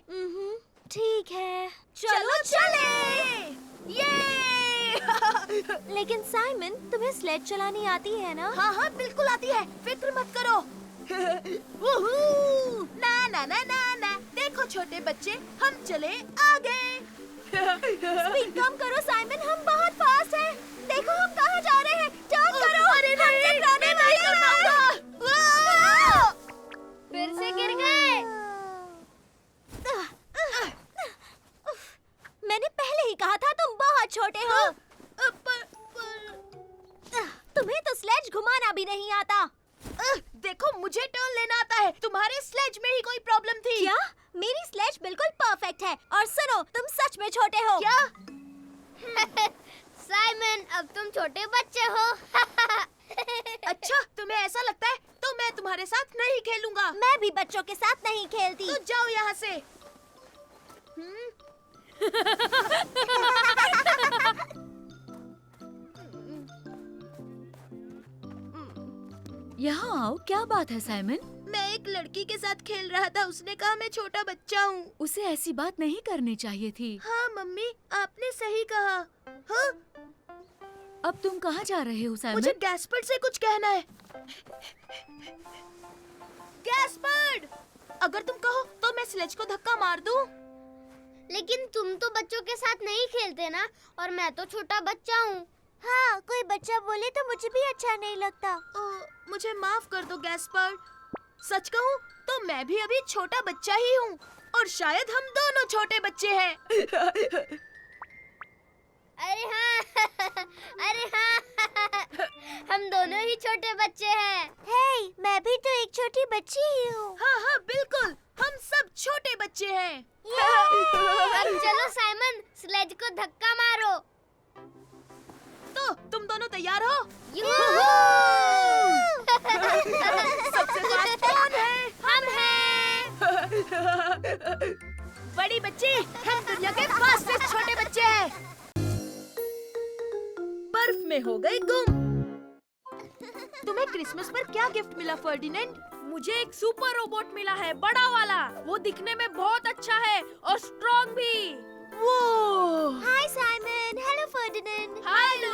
ठीक है, चलो चले। ये लेकिन साइमन, तुम्हें स्लेज चलानी आती है ना? हाँ हाँ बिल्कुल आती है, फिक्र मत करो। वूहू! ना ना ना ना ना, देखो छोटे बच्चे, हम चले आगे। स्पीड कम करो साइमन, हम बहुत फास्ट हैं। देखो हम कहाँ जा रहे हैं। टर्न करो। अरे नहीं, टकराने मैं नहीं कर पाऊंगा। फिर से गिर गए। मैंने पहले ही कहा था तुम बहुत छोटे हो। तुम्हें तो स्लेज घुमाना भी नहीं आता। देखो मुझे टर्न लेना आता है, तुम्हारे स्लेज में ही कोई प्रॉब्लम थी। क्या? मेरी स्लेज बिल्कुल परफेक्ट है। और सुनो, तुम सच में छोटे हो। क्या? साइमन, अब तुम छोटे बच्चे हो। अच्छा, तुम्हें ऐसा लगता है तो मैं तुम्हारे साथ नहीं खेलूंगा। मैं भी बच्चों के साथ नहीं खेलती। तो जाओ यहाँ से। यहाँ आओ, क्या बात है साइमन? मैं एक लड़की के साथ खेल रहा था, उसने कहा मैं छोटा बच्चा हूँ। उसे ऐसी बात नहीं करनी चाहिए थी। हाँ मम्मी, आपने सही कहा। हाँ? अब तुम कहाँ जा रहे हो साइमन? मुझे गैस्पर्ड से कुछ कहना है। गैस्पर्ड, अगर तुम कहो तो मैं स्लेज को धक्का मार दूं। लेकिन तुम तो बच्चों के साथ नहीं खेलते ना, और मैं तो छोटा बच्चा हूँ। हाँ, कोई बच्चा बोले तो मुझे भी अच्छा नहीं लगता। मुझे माफ कर दो गैस्पर्ड। सच कहूँ तो मैं भी अभी छोटा बच्चा ही हूँ, और शायद हम दोनों छोटे बच्चे हैं। अरे हाँ, अरे हाँ, हम दोनों ही छोटे बच्चे हैं। हे, मैं भी तो एक छोटी बच्ची ही हूँ। हाँ हाँ बिल्कुल, हम सब छोटे बच्चे हैं। अब चलो साइमन, स्लेज को धक्का मारो। तो तुम दोनों तैयार हो? सबसे फास्ट कौन है? हम हैं। बड़ी बच्ची, हम दुनिया के फास्टेस्ट छोटे बच्चे हैं। बर्फ में हो गए गुम। तुम्हें क्रिसमस पर क्या गिफ्ट मिला फर्डिनेंड? मुझे एक सुपर रोबोट मिला है, बड़ा वाला। वो दिखने में बहुत अच्छा है और स्ट्रॉन्ग भी। वो हाय साइमन, हेलो फर्डिनेंड। हाय लू।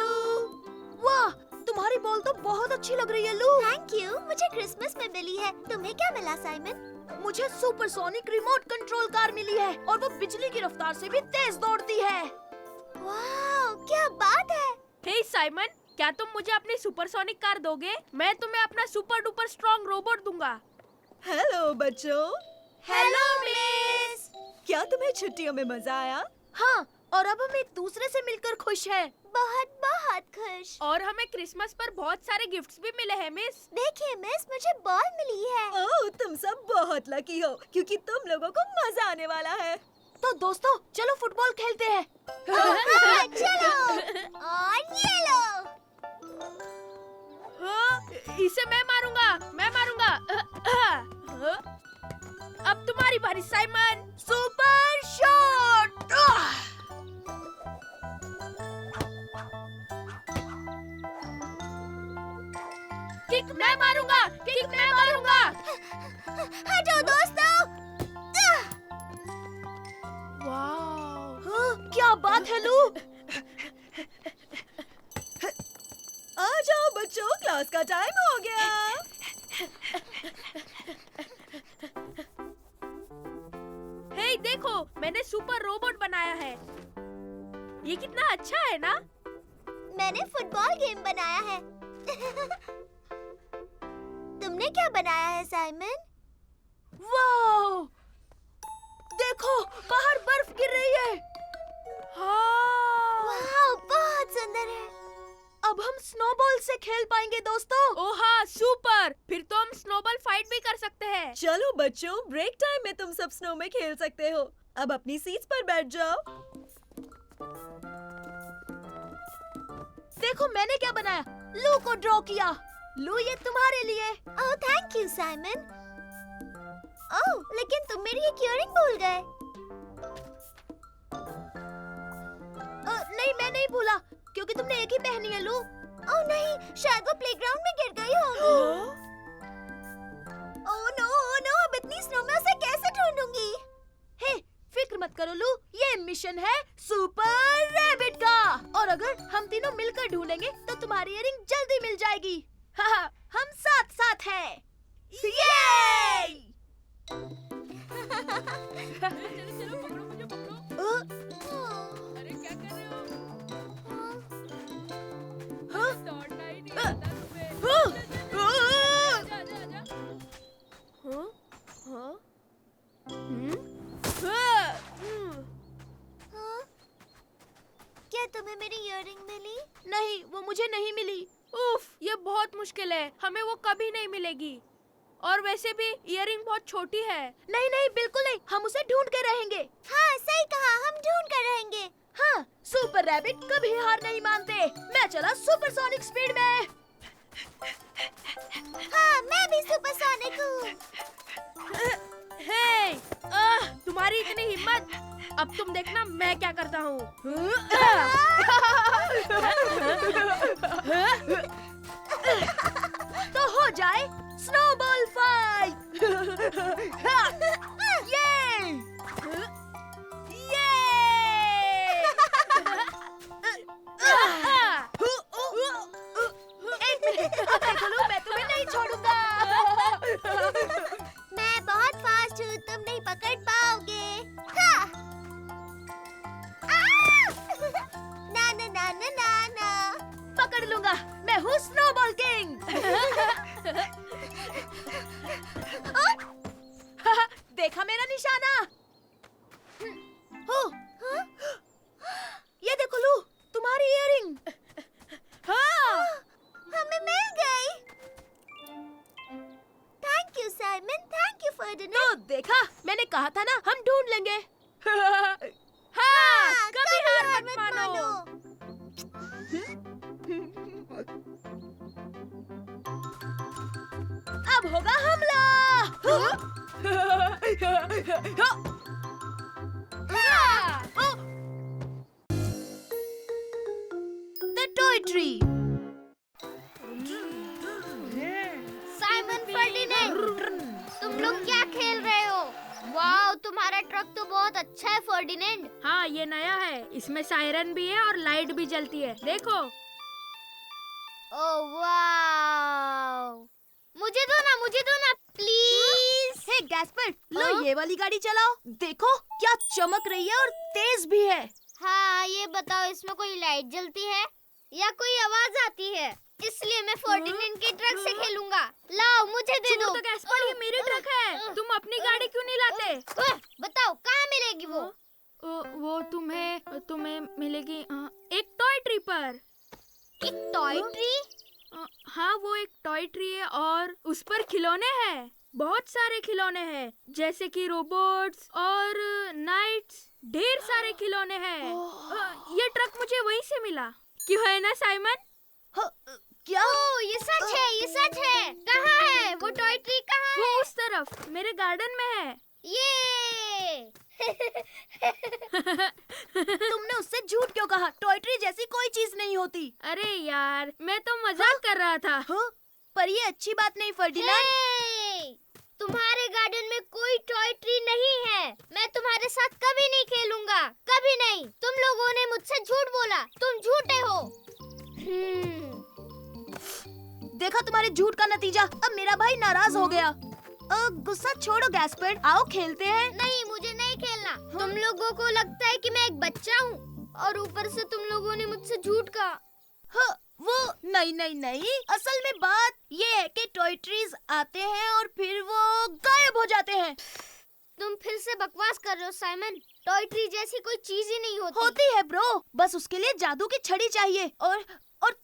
वाह, तुम्हारी बॉल तो बहुत अच्छी लग रही है लू। थैंक यू, मुझे क्रिसमस में मिली है। तुम्हें क्या मिला साइमन? मुझे सुपरसोनिक रिमोट कंट्रोल कार मिली है और वो बिजली की रफ्तार से भी तेज दौड़ती है। वाह, क्या बात है। हे साइमन, क्या तुम मुझे अपनी सुपरसोनिक कार दोगे? मैं तुम्हें अपना सुपर डुपर स्ट्रॉन्ग रोबोट दूंगा। हेलो बच्चों, हेलो मिस। क्या तुम्हें छुट्टियों में मजा आया? हाँ, और अब हम एक दूसरे से मिलकर खुश हैं। बहुत बहुत खुश। और हमें क्रिसमस पर बहुत सारे गिफ्ट्स भी मिले हैं मिस। देखिए मिस, मुझे बॉल मिली है। ओह, तुम सब बहुत लकी हो क्योंकि तुम लोगों को मजा आने वाला है। तो दोस्तों, चलो फुटबॉल खेलते हैं। हाँ, चलो। और ये लो। इसे मैं मारूंगा, मैं मारूंगा। अब तुम्हारी बारी साइमन। Super shot. किक मैं मारूंगा, किक मैं मारूंगा। हटो दोस्तों। वाह, क्या बात है लू। आ जाओ बच्चों, क्लास का टाइम हो गया। हे देखो, मैंने सुपर रोबोट बनाया है। ये कितना अच्छा है ना? मैंने फुटबॉल गेम बनाया है। तुमने क्या बनाया है साइमन? वाह, देखो बाहर बर्फ गिर रही है। हाँ। वाह, बहुत सुंदर है। अब हम स्नोबॉल से खेल पाएंगे दोस्तों। ओह हाँ, सुपर। फिर तो हम स्नोबॉल फाइट भी कर सकते हैं। चलो बच्चों, ब्रेक टाइम में तुम सब स्नो में खेल सकते हो। अब अपनी सीट्स पर बैठ जाओ। देखो मैंने क्या बनाया, लू को ड्रॉ किया। लू, ये तुम्हारे लिए। Oh thank you Simon. Oh, लेकिन तुम मेरी एक इयररिंग भूल गए। नहीं, मैं नहीं भूला क्योंकि तुमने एक ही पहनी है लू। ओह नहीं, शायद वो प्लेग्राउंड में गिर गई होगी। ओह नो, अब इतनी स्नो में उसे कैसे ढूंढूंगी? हे, फिक्र मत करो लू, ये मिशन है सुपर रैबिट का। और अगर हम तीनों मिलकर ढूंढेंगे तो तुम्हारी इयररिंग जल्दी मिल जाएगी। हाँ, हम साथ साथ हैं। ये! चलो चलो, पकड़ो मुझे, पकड़ो। अरे क्या कर रहे हो? दौड़ना ही नहीं आता तुम्हें। आजा, आजा, आजा। हाँ? हाँ? हाँ? क्या तुम्हें मेरी इयररिंग मिली? नहीं, वो मुझे नहीं मिली। उफ, ये बहुत मुश्किल है। हमें वो कभी नहीं मिलेगी। और वैसे भी इयररिंग बहुत छोटी है। नहीं नहीं, बिल्कुल नहीं, हम उसे ढूंढ के रहेंगे। हाँ सही कहा, हम ढूंढ कर रहेंगे। हाँ, सुपर रैबिट कभी हार नहीं मानते। मैं चला सुपरसोनिक स्पीड में। हाँ, मैं भी सुपरसोनिक हूँ। हे, तुम्हारी इतनी हिम्मत। अब तुम देखना मैं क्या करता हूँ। तो हो जाए स्नोबॉल फाइट। ये! एक मिनट, अब देखो लू, मैं तुम्हें नहीं छोड़ूंगा। मैं बहुत फास्ट हूँ, तुम नहीं पकड़ पाओगे। हाँ। ना ना ना ना ना ना। पकड़ लूंगा, मैं हूँ स्नोबॉल किंग। देखा मेरा निशाना? हो, ये देखो लू, तुम्हारी इयररिंग। हाँ, हमें मिल गई। Thank you Simon, thank you Ferdinand. तो देखा, मैंने कहा था ना, हम ढूंढ लेंगे। हाँ, कभी हार मत मानो। अब होगा हमला। The toy tree. फर्डिनेंड, तुम लोग क्या खेल रहे हो? वाओ, तुम्हारा ट्रक तो बहुत अच्छा है फर्डिनेंड। हाँ, ये नया है। इसमें सायरन भी है और लाइट भी जलती है। देखो। ओह वाओ, मुझे दो ना प्लीज। हे गैस्पर, लो ये वाली गाड़ी चलाओ। देखो क्या चमक रही है और तेज भी है। हाँ, ये बताओ, इसमें कोई लाइट जलती है या कोई आवाज आती है? इसलिए मैं फर्डिनेंड के ट्रक से खेलूंगा। लाओ, मुझे दे दो। तो गैस्पर, ये मेरी ट्रक है। तुम अपनी गाड़ी क्यों नहीं लाते? बताओ कहाँ मिलेगी वो? वो तुम्हें मिलेगी एक टॉय ट्री पर। एक टॉय ट्री? हाँ, वो एक टॉय ट्री है और उस पर खिलौने हैं। बहुत सारे खिलौने हैं, जैसे कि रोबोट्स और नाइट्स। ढेर सारे खिलौने हैं। ये ट्रक मुझे वहीं से मिला। क्यों है ना साइमन? क्या? ओह, ये सच है। कहाँ है वो टॉय ट्री? कहाँ है? वो उस तरफ मेरे गार्डन में है। ये तुमने उससे झूठ क्यों कहा? टॉय ट्री जैसी कोई चीज नहीं होती। अरे यार, मैं तो मजाक कर रहा था। पर ये अच्छी बात नहीं फर्डिनेंड। हे! तुम्हारे गार्डन में कोई टॉय ट्री नहीं है। मैं तुम्हारे साथ कभी नहीं खेलूंगा, कभी नहीं। तुम लोगों ने मुझसे झूठ बोला। तुम झूठे हो। देखा तुम्हारे झूठ का नतीजा। अब मेरा भाई नाराज हो गया। गुस्सा छोड़ो गैस्पर, आओ खेलते हैं। नहीं, मुझे नहीं खेलना। तुम लोगों को लगता है कि मैं एक बच्चा हूँ और ऊपर से तुम लोगों ने मुझसे झूठ कहा। वो नहीं। असल में बात ये है कि टॉय ट्रीज आते हैं और फिर वो गायब हो जाते हैं। तुम फिर से बकवास कर रहे हो साइमन। टॉय ट्री जैसी कोई चीज ही नहीं होती। होती है ब्रो, बस उसके लिए जादू की छड़ी चाहिए और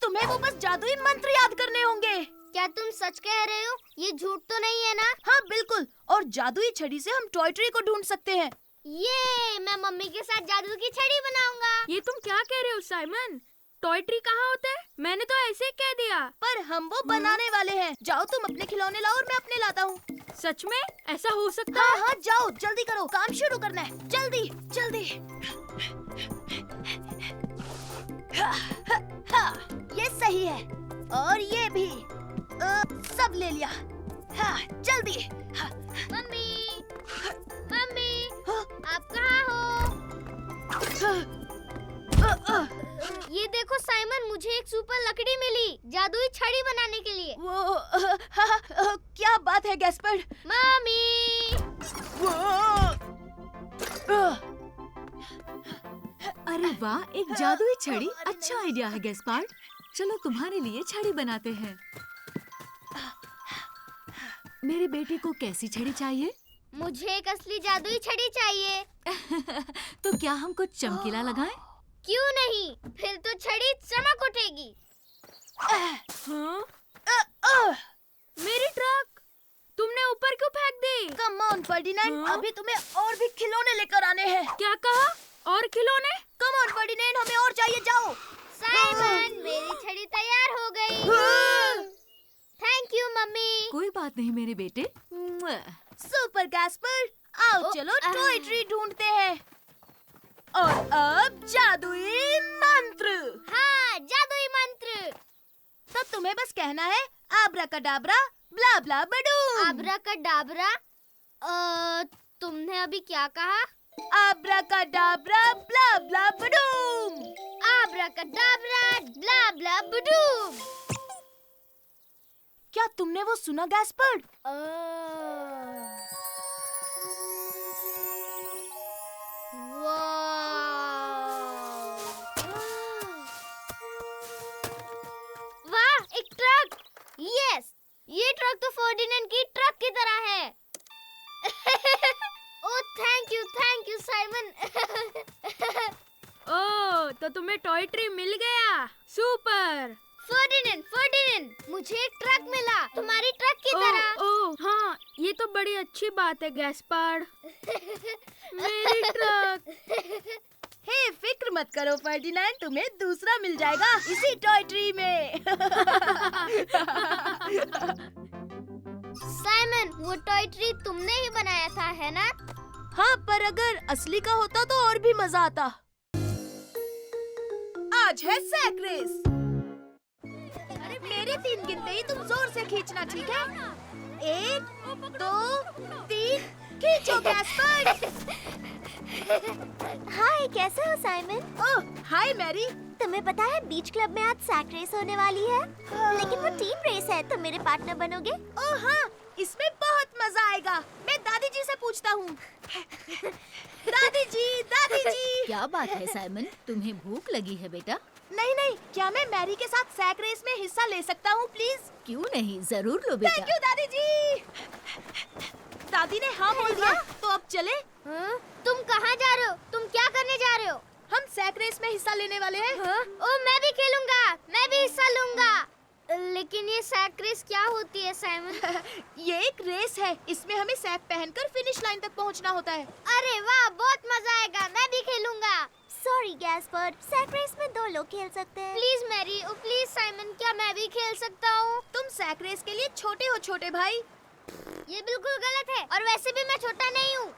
तुम्हें वो बस जादुई मंत्र याद करने होंगे। क्या तुम सच कह रहे हो? ये झूठ तो नहीं है ना? हाँ बिल्कुल, और जादुई छड़ी से हम टॉय ट्री को ढूंढ सकते हैं। ये मैं मम्मी के साथ जादू की छड़ी बनाऊंगा। ये तुम क्या कह रहे हो साइमन? टॉय ट्री कहाँ होता है? मैंने तो ऐसे ही कह दिया। पर हम वो बनाने वाले हैं। जाओ तुम अपने खिलौने लाओ और मैं अपने लाता हूँ। सच में ऐसा हो सकता है? हाँ, जाओ जल्दी करो, काम शुरू करना है। जल्दी। ये सही है और ये भी। सब ले लिया। हाँ, जल्दी। मम्मी, आप कहाँ हो? ये देखो साइमन, मुझे एक सुपर लकड़ी मिली जादुई छड़ी बनाने के लिए। क्या बात है गैस्पर? मम्मी, अरे वाह, एक जादुई छड़ी। अच्छा आइडिया है गैस्पार्ड। चलो तुम्हारे लिए छड़ी बनाते हैं। मेरे बेटे को कैसी छड़ी चाहिए? मुझे एक असली जादुई छड़ी चाहिए। तो क्या हम कुछ चमकीला लगाएं? क्यों नहीं, फिर तो छड़ी चमक उठेगी। मेरी ट्रक तुमने ऊपर क्यों फेंक दी? कम ऑन फर्डिनेंड, अभी तुम्हें और भी खिलौने लेकर आने हैं। क्या कहा? और खिलौने? कम ऑन फर्डिनेंड, हमें और चाहिए। जाओ। साइमन, मेरी छड़ी तैयार हो गई। Thank you mummy. कोई बात नहीं मेरे बेटे। सुपर गैस्पर, आओ चलो टॉय ट्री ढूंढते हैं। और अब जादुई मंत्र। हाँ, जादुई मंत्र। तो तुम्हें बस कहना है आब्राकाडाब्रा ब्ला ब्ला बडूम। आब्राकाडाब्रा? तुमने अभी क्या कहा? आब्राकाडाब्रा ब्ला ब्ला बडूम। आब्राकाडाब्रा ब्ला ब्ला बडूम। क्या तुमने वो सुना गैस्पर्ड? वाह, एक ट्रक। यस, ये ट्रक तो फर्डिनेंड की ट्रक की तरह है। Oh thank you Simon. Oh, तो तुम्हें टॉय ट्री मिल गया। सुपर। फर्डिनेंड, मुझे एक ट्रक मिला तुम्हारी ट्रक की तरह। ओह हाँ, ये तो बड़ी अच्छी बात है गैस्पार्ड। मेरी ट्रक। हे, फिक्र मत करो फर्डिनेंड, तुम्हें दूसरा मिल जाएगा इसी टॉय ट्री में। साइमन, वो टॉय ट्री तुमने ही बनाया था, है ना? हाँ, पर अगर असली का होता तो और भी मजा आता। आज है सैक रेस। मेरी 3 गिनते ही तुम जोर से खींचना, ठीक है? 1 3 खींचो गैस्पर्ड। हाय, कैसे हो साइमन? ओह हाय मैरी। तुम्हें पता है बीच क्लब में आज सैक रेस होने वाली है, लेकिन वो टीम रेस है। तुम मेरे पार्टनर बनोगे? ओह हाँ, इसमें बहुत मजा आएगा। मैं दादी जी से पूछता हूँ। दादी जी। क्या बात है साइमन, तुम्हें भूख लगी है बेटा? नहीं, क्या मैं मैरी के साथ सैक रेस में हिस्सा ले सकता हूँ प्लीज? क्यों नहीं, जरूर लो बेटा। थैंक यू दादी जी। दादी ने हाँ बोल दिया, तो अब चले? हाँ? तुम कहाँ जा रहे हो? तुम क्या करने जा रहे हो? हम सैक रेस में हिस्सा लेने वाले हैं। हाँ? ओ, मैं भी खेलूंगा, मैं भी हिस्सा लूंगा। लेकिन ये सैक रेस क्या होती है साइमन? ये एक रेस है, इसमें हमें सैक पहनकर फिनिश लाइन तक पहुंचना होता है। अरे वाह, बहुत मजा आएगा, मैं भी खेलूंगा। सॉरी गैस्पर्ड, सैक रेस में 2 लोग खेल सकते हैं। Please Mary, oh please Simon, क्या मैं भी खेल सकता हूँ? तुम सैक रेस के लिए छोटे हो छोटे भाई। ये बिल्कुल गलत है, और वैसे भी मैं छोटा नहीं हूँ।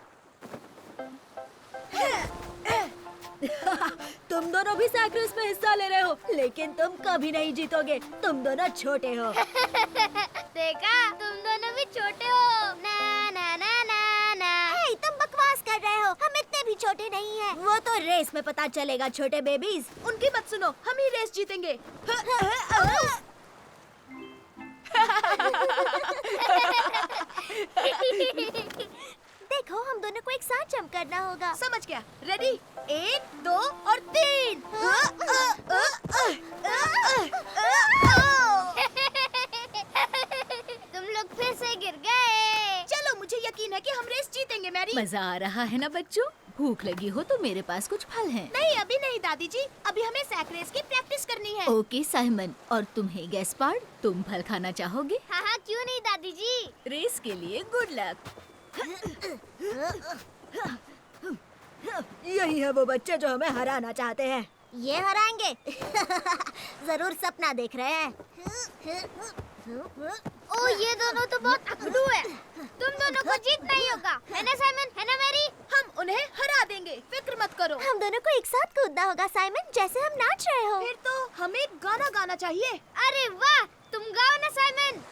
तुम दोनों भी सैक रेस में हिस्सा ले रहे हो, लेकिन तुम कभी नहीं जीतोगे। तुम दोनों छोटे हो। देखा, तुम दोनों भी छोटे हो। ना ना ना ना ना। हे, तुम बकवास कर रहे हो। हम इतने भी छोटे नहीं हैं। वो तो रेस में पता चलेगा, छोटे बेबीज। उनकी मत सुनो, हम ही रेस जीतेंगे। देखो, हम दोनों को एक साथ जंप करना होगा। समझ गया। रेडी? 1 2 और 3। तुम लोग फिर से गिर गए। चलो, मुझे यकीन है कि हम रेस जीतेंगे मैरी। मजा आ रहा है ना बच्चों? भूख लगी हो तो मेरे पास कुछ फल हैं। नहीं, अभी नहीं दादी जी, अभी हमें सैक रेस की प्रैक्टिस करनी है। ओके साइमन, और तुम्हें गैस्पार्ड, तुम फल खाना चाहोगे? हाँ हाँ, क्यों नहीं दादी जी। रेस के लिए गुड लक। यही है वो बच्चे जो हमें हराना चाहते हैं। ये हराएंगे। जरूर सपना देख रहे हैं। ओ, ये दोनों तो बहुत अकड़ू है। तुम दोनों को जीतना ही होगा, है ना साइमन, है ना मैरी? हम उन्हें हरा देंगे, फिक्र मत करो। हम दोनों को एक साथ कूदना होगा साइमन, जैसे हम नाच रहे हो। फिर तो हमें गाना गाना चाहिए। अरे वाह, तुम गाओ ना साइमन।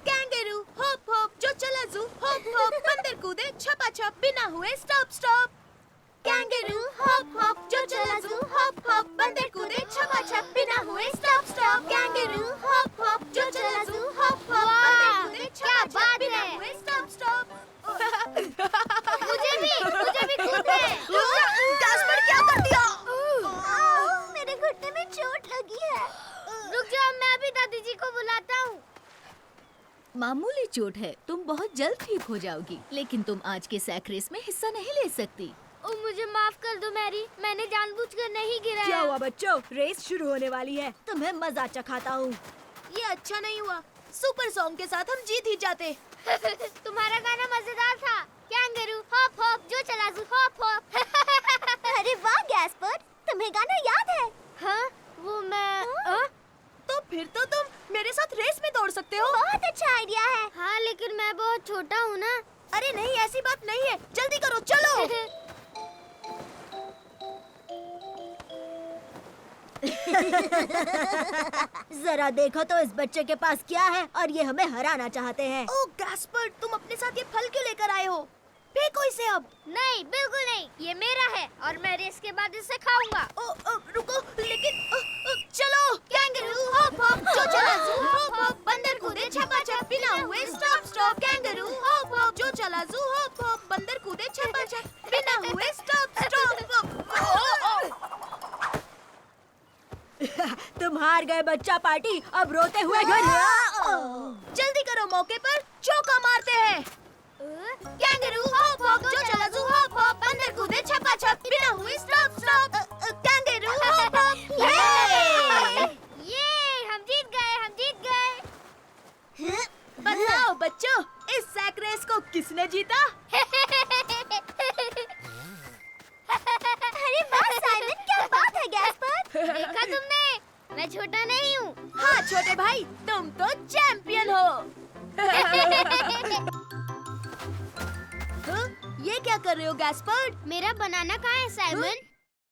कैंगरू होप होप जो चला जू होप होप, बंदर कूदे छपा छप बिना हुए stop stop. Kangaroo hope hope जो चला जू होप होप, बंदर कूदे छपा छप बिना हुए stop stop. Kangaroo hope hope जो चला जू होप होप, बंदर कूदे छपा छप बिना हुए स्टॉप स्टॉप। मुझे भी कूदना है। गैस्पर्ड, क्या कर दिया? मेरे घुटने में चोट लगी है। रुक जाओ, मैं अभी दादी जी को बुलाता हूँ। मामूली चोट है, तुम बहुत जल्द ठीक हो जाओगी, लेकिन तुम आज के सैक रेस में हिस्सा नहीं ले सकती। ओ, मुझे माफ कर दो मैरी, मैंने जानबूझकर नहीं गिराया। क्या हुआ बच्चों, रेस शुरू होने वाली है। तुम्हें मजा चखाता हूँ। ये अच्छा नहीं हुआ, सुपर सॉन्ग के साथ हम जीत ही जाते। तुम्हारा गाना मजेदार था। कैंगरू होप होप जो चला जू होप होप। अरे वाह गैस्पर्ड, तुम्हें गाना याद है? हाँ, वो मैं तो फिर तो तुम मेरे साथ रेस में दौड़ सकते हो। बहुत अच्छा आइडिया है। हाँ, लेकिन मैं बहुत छोटा हूँ ना। अरे नहीं, ऐसी बात नहीं है, जल्दी करो, चलो। जरा देखो तो इस बच्चे के पास क्या है, और ये हमें हराना चाहते हैं। ओह गैस्पर्ड, तुम अपने साथ ये फल क्यों लेकर आए हो? फेंको इसे अब। नहीं, बिल्कुल नहीं, ये मेरा है और मैं रेस के बाद इसे खाऊंगा। रुको, लेकिन चलो। कैंगरू होप होप जो चला जू होप होप, बंदर कूदे छपा छप बिना हुए stop stop. Kangaroo hope hope जो चला जू होप होप, बंदर कूदे छपा छप बिना हुए स्टॉप स्टॉप। तुम हार गए बच्चा पार्टी, अब रोते हुए घर। जल्दी करो, मौके पर चौका मारते हैं। कैंगरू होप होप जो चला जू होप होप, बंदर कूदे छपा छप बिना हुए stop stop. Kangaroo hope hope. ये हम जीत गए। बताओ बच्चों, इस सैक रेस को किसने जीता? अरे वाह साइमन, क्या बात है गैस्पर्ड। देखा तुमने, मैं छोटा नहीं हूँ। हाँ छोटे भाई, तुम तो चैंपियन हो। ये क्या कर रहे हो गैस्पर्ड? मेरा बनाना कहाँ है साइमन?